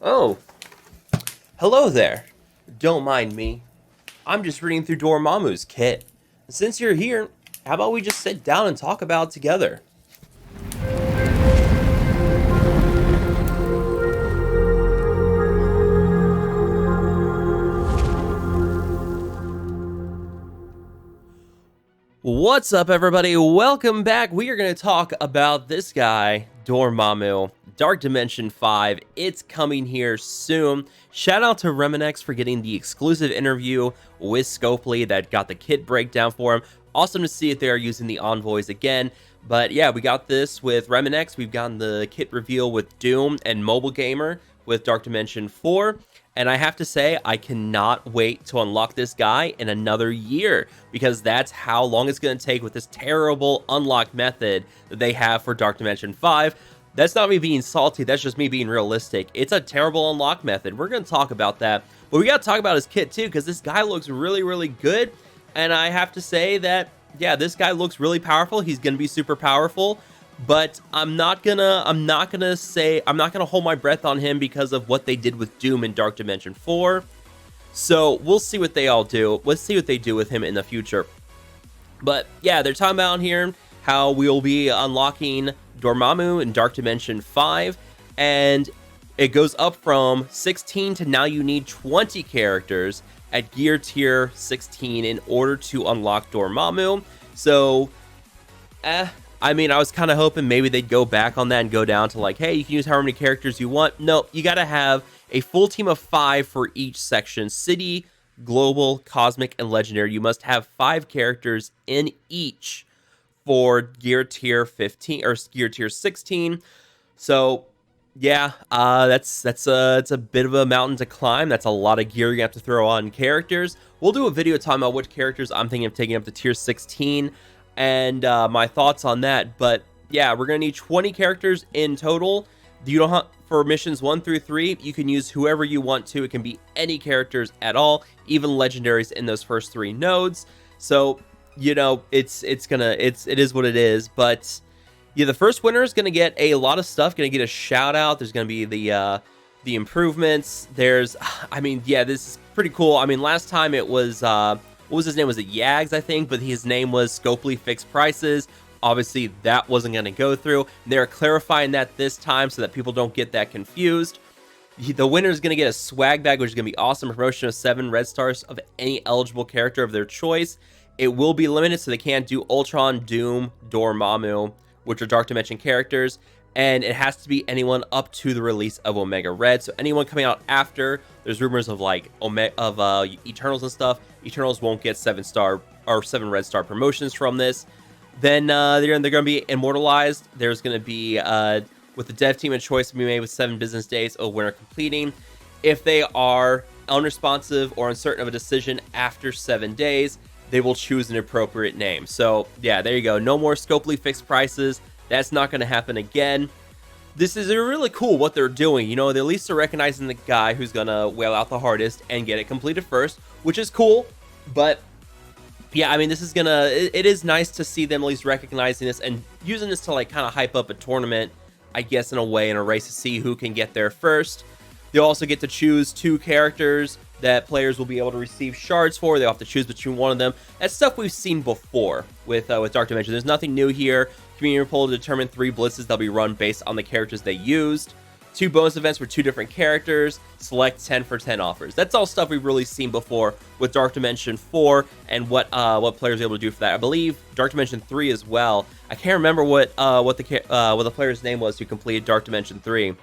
Oh, hello there. Don't mind me. I'm just reading through Dormamu's kit. Since you're here, how about we just sit down and talk about it together? What's up, everybody? Welcome back. We are going to talk about this guy, Dormamu, Dark Dimension 5. It's coming here soon. Shout out to Reminex for getting the exclusive interview with Scopely that got the kit breakdown for him. Awesome to see if they are using the envoys again. But yeah, we got this with Reminex. We've gotten the kit reveal with Doom and Mobile Gamer with Dark Dimension 4. And I have to say, I cannot wait to unlock this guy in another year, because that's how long it's going to take with this terrible unlock method that they have for Dark Dimension 5. That's not me being salty, that's just me being realistic. It's a terrible unlock method. We're going to talk about that. But we got to talk about his kit too, because this guy looks really, really good. And I have to say that, yeah, this guy looks really powerful. He's going to be super powerful. But I'm not gonna hold my breath on him because of what they did with Doom in Dark Dimension 4. So we'll see what they all do. Let's see what they do with him in the future. But yeah, they're talking about here how we'll be unlocking Dormamu in Dark Dimension 5, and it goes up from 16 to now you need 20 characters at gear tier 16 in order to unlock Dormamu. So I mean, I was kind of hoping maybe they'd go back on that and go down to like, hey, you can use however many characters you want. No, you got to have a full team of 5 for each section. City, Global, Cosmic, and Legendary. You must have 5 characters in each for gear tier 15 or gear tier 16. So yeah, it's a bit of a mountain to climb. That's a lot of gear you have to throw on characters. We'll do a video talking about which characters I'm thinking of taking up to tier 16. And my thoughts on that. But yeah, we're gonna need 20 characters in total. You don't have, for missions 1 through 3, you can use whoever you want to. It can be any characters at all, even legendaries in those first 3 nodes. So you know, it is what it is. But yeah, the first winner is gonna get a lot of stuff. Gonna get a shout out. There's gonna be the improvements. There's, I mean, yeah, this is pretty cool. I mean, last time it was what was his name? Was it Yags, I think? But his name was Scopely Fixed Prices. Obviously, that wasn't going to go through. They're clarifying that this time so that people don't get that confused. The winner is going to get a swag bag, which is going to be awesome. A promotion of 7 red stars of any eligible character of their choice. It will be limited, so they can't do Ultron, Doom, Dormamu, which are Dark Dimension characters. And it has to be anyone up to the release of Omega Red. So anyone coming out after, there's rumors of like Eternals and stuff. Eternals won't get 7 red star promotions from this. Then they're going to be immortalized. There's going to be with the dev team a choice to be made with 7 business days of winner completing. If they are unresponsive or uncertain of a decision after 7 days, they will choose an appropriate name. So yeah, there you go. No more Scopely Fixed Prices. That's not going to happen again. This is really cool what they're doing. You know, at least they're recognizing the guy who's going to wail out the hardest and get it completed first, which is cool. But yeah, I mean, this is going to, it is nice to see them at least recognizing this and using this to like kind of hype up a tournament, I guess, in a way, in a race to see who can get there first. They'll also get to choose 2 characters that players will be able to receive shards for. They'll have to choose between one of them. That's stuff we've seen before with Dark Dimension. There's nothing new here. Community poll to determine 3 blitzes that'll be run based on the characters they used. 2 bonus events for 2 different characters. Select 10 for 10 offers. That's all stuff we've really seen before with Dark Dimension 4 and what players are able to do for that. I believe Dark Dimension 3 as well. I can't remember what the player's name was who completed Dark Dimension 3.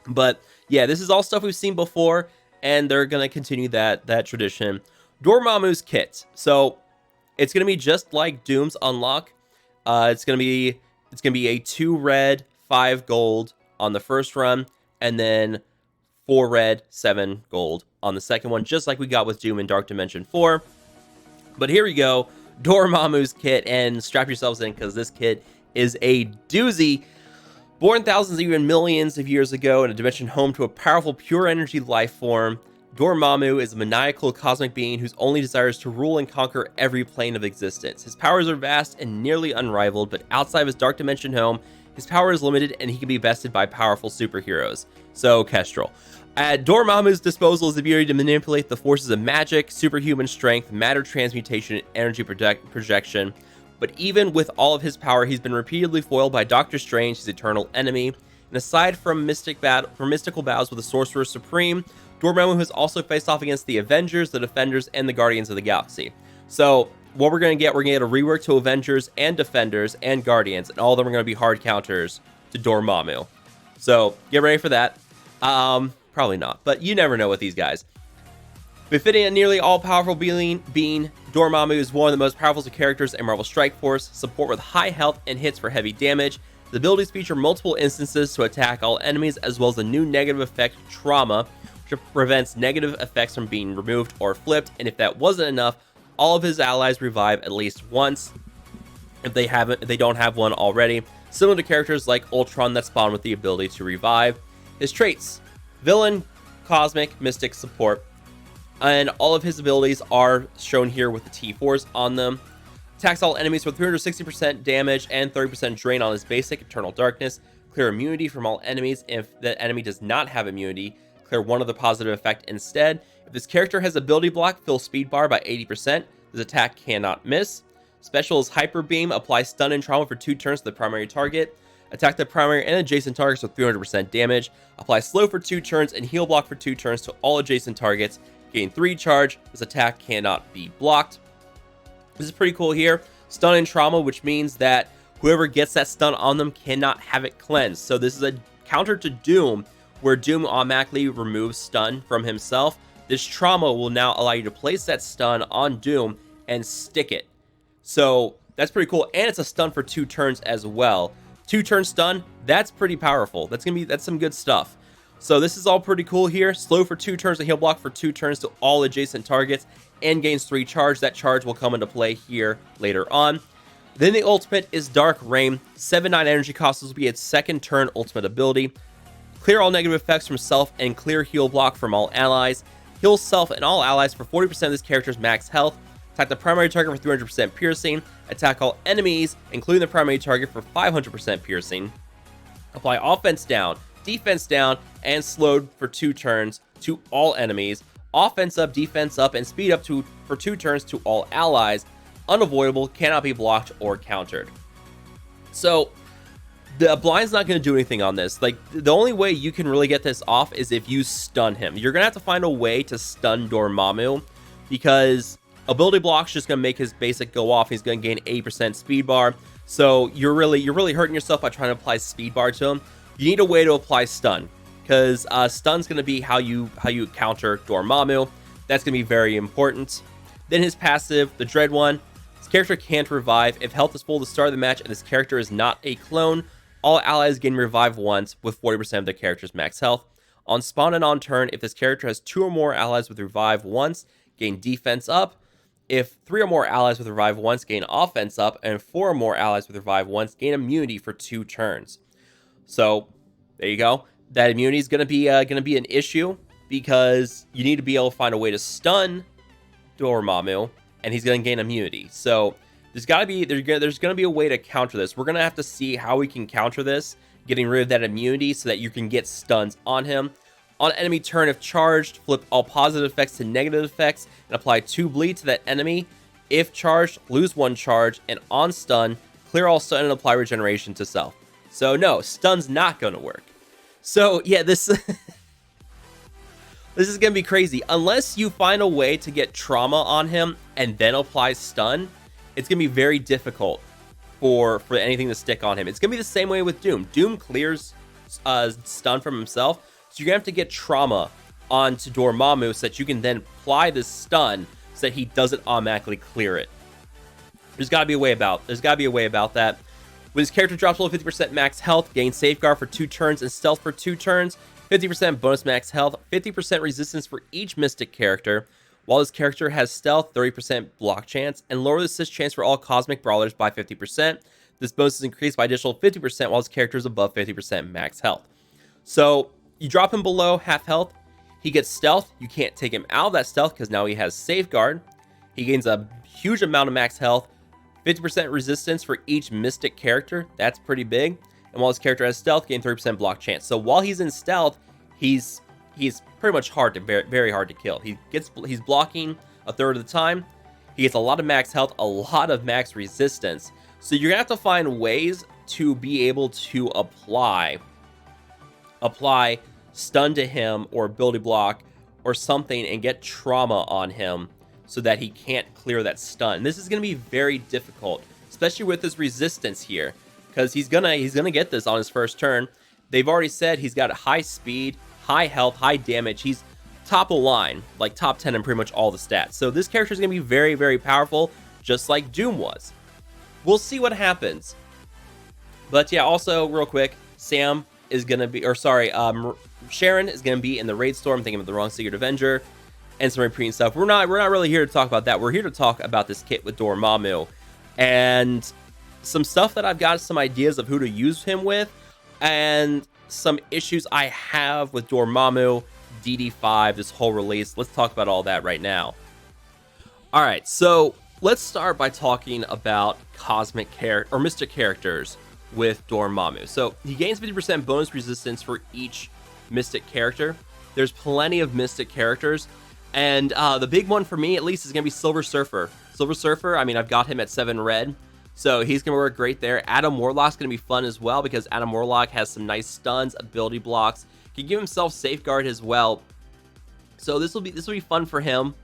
But yeah, this is all stuff we've seen before, and they're gonna continue that tradition. Dormamu's kit. So it's gonna be just like Doom's unlock. It's gonna be a 2 red, 5 gold on the first run, and then 4 red, 7 gold on the second one, just like we got with Doom in Dark Dimension 4. But here we go, Dormamu's kit, and strap yourselves in because this kit is a doozy. Born thousands, even millions of years ago in a dimension home to a powerful pure energy life form, Dormamu is a maniacal cosmic being whose only desire is to rule and conquer every plane of existence. His powers are vast and nearly unrivaled, but outside of his dark dimension home, his power is limited and he can be bested by powerful superheroes. So, Kestrel. At Dormamu's disposal is the ability to manipulate the forces of magic, superhuman strength, matter transmutation, and energy projection. But even with all of his power, he's been repeatedly foiled by Doctor Strange, his eternal enemy. And aside from mystical battles with the Sorcerer Supreme, Dormammu has also faced off against the Avengers, the Defenders, and the Guardians of the Galaxy. So, what we're going to get a rework to Avengers and Defenders and Guardians, and all of them are going to be hard counters to Dormammu. So, get ready for that. Probably not, but you never know with these guys. Befitting a nearly all-powerful being, Dormammu is one of the most powerful characters in Marvel Strike Force, support with high health and hits for heavy damage. The abilities feature multiple instances to attack all enemies, as well as a new negative effect, Trauma, which prevents negative effects from being removed or flipped, and if that wasn't enough, all of his allies revive at least once if they don't have one already, similar to characters like Ultron that spawn with the ability to revive. His traits: Villain, Cosmic, Mystic, Support, and all of his abilities are shown here with the T4s on them. Attacks all enemies with 360% damage and 30% drain on his basic, Eternal Darkness. Clear immunity from all enemies. If the enemy does not have immunity, clear one of the positive effect instead. If this character has ability block, fill speed bar by 80%. This attack cannot miss. Special is Hyper Beam. Apply stun and trauma for 2 turns to the primary target. Attack the primary and adjacent targets with 300% damage. Apply slow for 2 turns and heal block for 2 turns to all adjacent targets. Gain 3 charge. This attack cannot be blocked. This is pretty cool here. Stun and trauma, which means that whoever gets that stun on them cannot have it cleansed. So this is a counter to Doom, where Doom automatically removes stun from himself. This trauma will now allow you to place that stun on Doom and stick it. So that's pretty cool. And it's a stun for 2 turns as well. 2-turn stun, that's pretty powerful. That's some good stuff. So this is all pretty cool here. Slow for 2 turns to heal block for 2 turns to all adjacent targets and gains 3 charge. That charge will come into play here later on. Then the ultimate is Dark Rain. 7/9 energy cost. This will be its 2nd turn ultimate ability. Clear all negative effects from self and clear heal block from all allies. Heal self and all allies for 40% of this character's max health. Attack the primary target for 300% piercing. Attack all enemies, including the primary target, for 500% piercing. Apply offense down, defense down, and slowed for 2 turns to all enemies. Offense up, defense up, and speed up for 2 turns to all allies. Unavoidable, cannot be blocked or countered. So the blind's not going to do anything on this. Like, the only way you can really get this off is if you stun him. You're going to have to find a way to stun Dormammu, because ability block's just going to make his basic go off. He's going to gain 80% speed bar. So you're really hurting yourself by trying to apply speed bar to him. You need a way to apply stun, because stun's going to be how you counter Dormammu. That's going to be very important. Then his passive, the Dread one. This character can't revive. If health is full at the start of the match and this character is not a clone, all allies gain revive once with 40% of their character's max health. On spawn and on turn, if this character has 2 or more allies with revive once, gain defense up. If 3 or more allies with revive once, gain offense up, and 4 or more allies with revive once, gain immunity for 2 turns. So there you go. That immunity is going to be an issue, because you need to be able to find a way to stun Dormammu, and he's going to gain immunity. So there's going to be a way to counter this. We're going to have to see how we can counter this, getting rid of that immunity so that you can get stuns on him. On enemy turn, if charged, flip all positive effects to negative effects and apply 2 bleed to that enemy. If charged, lose 1 charge, and on stun, clear all stun and apply regeneration to self. So no, stun's not going to work. So yeah, this this is going to be crazy. Unless you find a way to get trauma on him and then apply stun, it's going to be very difficult for anything to stick on him. It's going to be the same way with Doom. Doom clears stun from himself, so you're going to have to get trauma onto Dormammu so that you can then apply this stun so that he doesn't automatically clear it. There's got to be a way about that. When his character drops below 50% max health, gain Safeguard for 2 turns and Stealth for 2 turns, 50% bonus max health, 50% resistance for each Mystic character. While this character has Stealth, 30% block chance, and lower the assist chance for all Cosmic Brawlers by 50%. This bonus is increased by additional 50% while his character is above 50% max health. So you drop him below half health, He gets stealth. You can't take him out of that stealth because now he has safeguard. He gains a huge amount of max health, 50% resistance for each mystic character. That's pretty big. And while his character has stealth, gain 30% block chance. So while he's in stealth, he's pretty much very hard to kill. He's blocking a third of the time. He gets a lot of max health, a lot of max resistance. So you're gonna have to find ways to be able to apply stun to him or ability block or something and get trauma on him so that he can't clear that stun. This is gonna be very difficult, especially with his resistance here, because he's gonna get this on his first turn. They've already said he's got high speed, high health, high damage. He's top of line, like top 10 in pretty much all the stats. So this character is going to be very, very powerful, just like Doom was. We'll see what happens. But yeah, also real quick, Sam is going to be, or sorry, Sharon is going to be in the Raid Storm. I'm thinking of the wrong Secret Avenger and some repeating stuff. We're not really here to talk about that. We're here to talk about this kit with Dormamu and some stuff that I've got some ideas of who to use him with and some issues I have with Dormamu, DD5, this whole release. Let's talk about all that right now. All right, so let's start by talking about cosmic or mystic characters with Dormamu. So he gains 50% bonus resistance for each mystic character. There's plenty of mystic characters, and the big one for me, at least, is going to be Silver Surfer. Silver Surfer, I mean, I've got him at 7 red, so he's going to work great there. Adam Warlock's going to be fun as well because Adam Warlock has some nice stuns, ability blocks, can give himself safeguard as well. So this will be fun for him.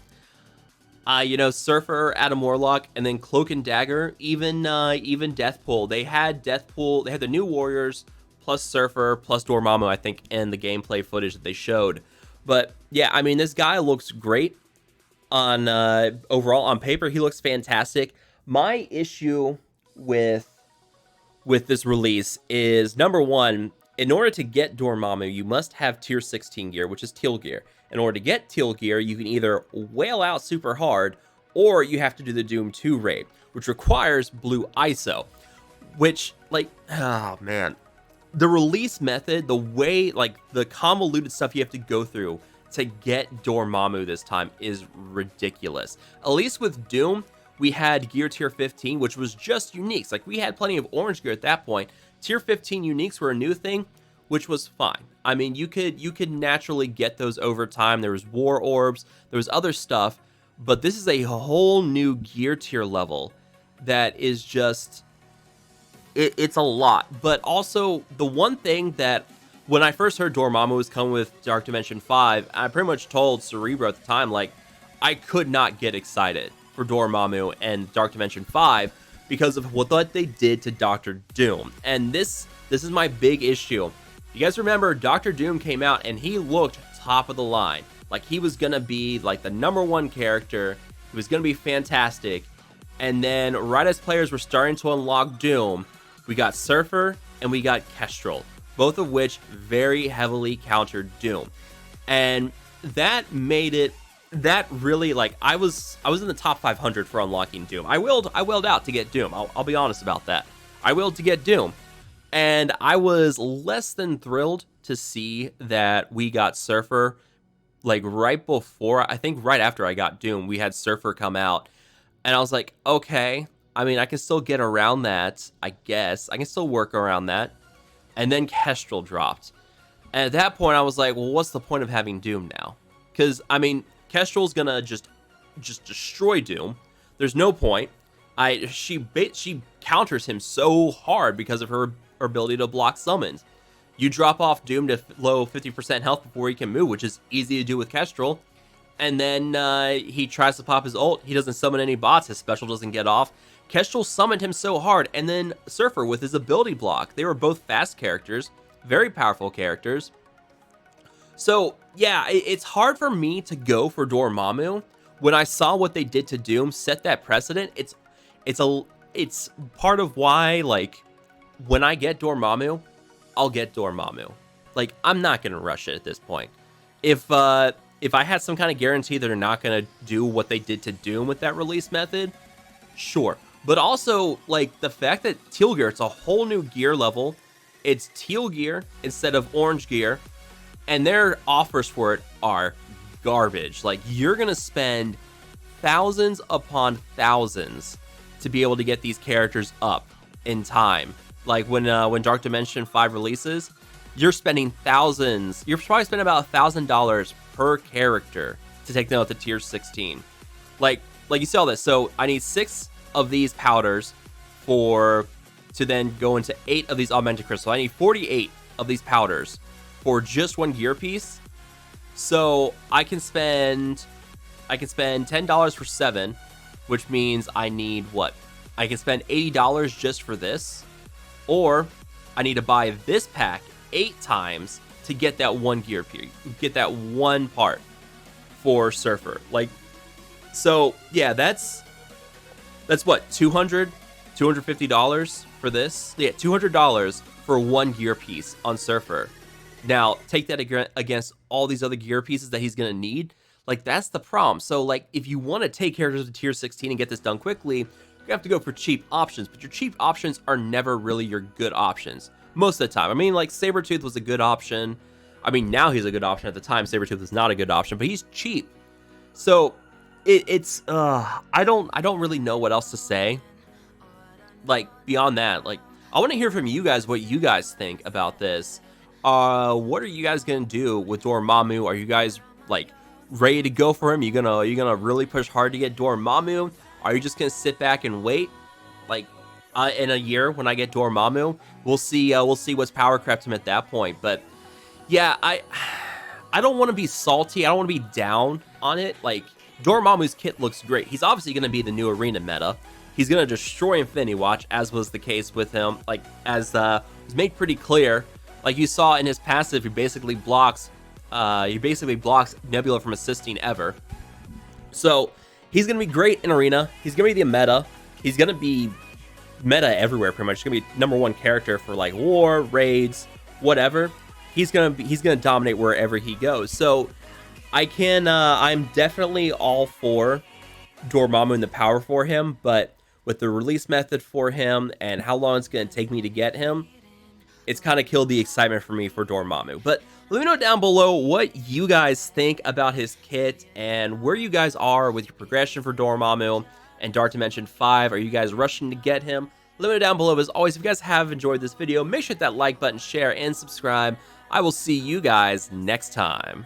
You know, Surfer, Adam Warlock, and then Cloak and Dagger, even Deathpool. They had Deathpool, they had the new Warriors plus Surfer plus Dormammu, I think, in the gameplay footage that they showed. But yeah, I mean, this guy looks great on overall on paper. He looks fantastic. My issue with this release is, number one, in order to get Dormammu, you must have tier 16 gear, which is teal gear. In order to get teal gear, you can either whale out super hard, or you have to do the Doom 2 raid, which requires blue ISO, which, like, oh man. The release method, the way, like, the convoluted stuff you have to go through to get Dormammu this time is ridiculous. At least with Doom, we had gear tier 15, which was just uniques. Like, we had plenty of orange gear at that point. Tier 15 uniques were a new thing, which was fine. I mean, you could naturally get those over time. There was war orbs, there was other stuff, but this is a whole new gear tier level that is just, it's a lot. But also, the one thing that, when I first heard Dormammu was coming with Dark Dimension 5, I pretty much told Cerebro at the time, like, I could not get excited for Dormammu and Dark Dimension 5 because of what they did to Dr. Doom. And this is my big issue. You guys remember Dr. Doom came out and he looked top of the line. Like, he was gonna be like the #1 character. He was gonna be fantastic. And then right as players were starting to unlock Doom, we got Surfer and we got Kestrel, both of which very heavily countered Doom. And that made it, that really, like, I was in the top 500 for unlocking Doom. I willed out to get Doom. I'll be honest about that. I willed to get Doom. And I was less than thrilled to see that we got Surfer, like, right before, I think right after I got Doom, we had Surfer come out. And I was like, okay, I mean, I can still get around that, I guess. I can still work around that. And then Kestrel dropped. And at that point, I was like, well, what's the point of having Doom now? Because, I mean, Kestrel's gonna just destroy Doom. There's no point. She counters him so hard because of her ability to block summons. You drop off Doom to low 50% health before he can move, which is easy to do with Kestrel. And then he tries to pop his ult. He doesn't summon any bots. His special doesn't get off. Kestrel summoned him so hard. And then Surfer with his ability block. They were both fast characters, very powerful characters. So yeah, it's hard for me to go for Dormammu when I saw what they did to Doom set that precedent. It's part of why, like, when I get Dormammu, I'll get Dormammu. Like, I'm not gonna rush it at this point. If I had some kind of guarantee that they're not gonna do what they did to Doom with that release method, sure. But also, like, the fact that teal gear, it's a whole new gear level. It's teal gear instead of orange gear. and their offers for it are garbage. Like, you're gonna spend thousands upon thousands to be able to get these characters up in time. Like when Dark Dimension 5 releases, you're spending thousands. You're probably spending about $1,000 per character to take them up to tier 16. Like you see all this. So I need 6 of these powders to then go into 8 of these augmented crystals. I need 48 of these powders for just 1 gear piece. So I can spend $10 for 7, which means I need what? I can spend $80 just for this, or I need to buy this pack 8 times to get that 1 gear piece, get that 1 part for Surfer. Like, so yeah, that's what, $250 for this? Yeah, $200 for 1 gear piece on Surfer. Now, take that against all these other gear pieces that he's going to need. Like, that's the problem. So, like, if you want to take characters to tier 16 and get this done quickly, you have to go for cheap options. But your cheap options are never really your good options most of the time. I mean, like, Sabretooth was a good option. I mean, now he's a good option. At the time, Sabretooth was not a good option, but he's cheap. So, I don't really know what else to say. Like, beyond that, like, I want to hear from you guys what you guys think about this. What are you guys gonna do with Dormammu? Are you guys like ready to go for him? You gonna really push hard to get Dormammu? Are you just gonna sit back and wait? Like, in a year when I get Dormammu, we'll see what's power crept him at that point. But yeah, I don't want to be salty. I don't want to be down on it. Like, Dormammu's kit looks great. He's obviously gonna be the new arena meta. He's gonna destroy Infinity Watch, as was the case with him. Like, as was made pretty clear. Like you saw in his passive, he basically blocks Nebula from assisting ever. So he's gonna be great in arena. He's gonna be the meta. He's gonna be meta everywhere pretty much. He's gonna be #1 character for like war, raids, whatever. He's gonna dominate wherever he goes. So I'm definitely all for Dormammu and the power for him, but with the release method for him and how long it's gonna take me to get him, it's kind of killed the excitement for me for Dormammu. But let me know down below what you guys think about his kit and where you guys are with your progression for Dormammu and Dark Dimension 5. Are you guys rushing to get him? Let me know down below. As always, if you guys have enjoyed this video, make sure to hit that like button, share, and subscribe. I will see you guys next time.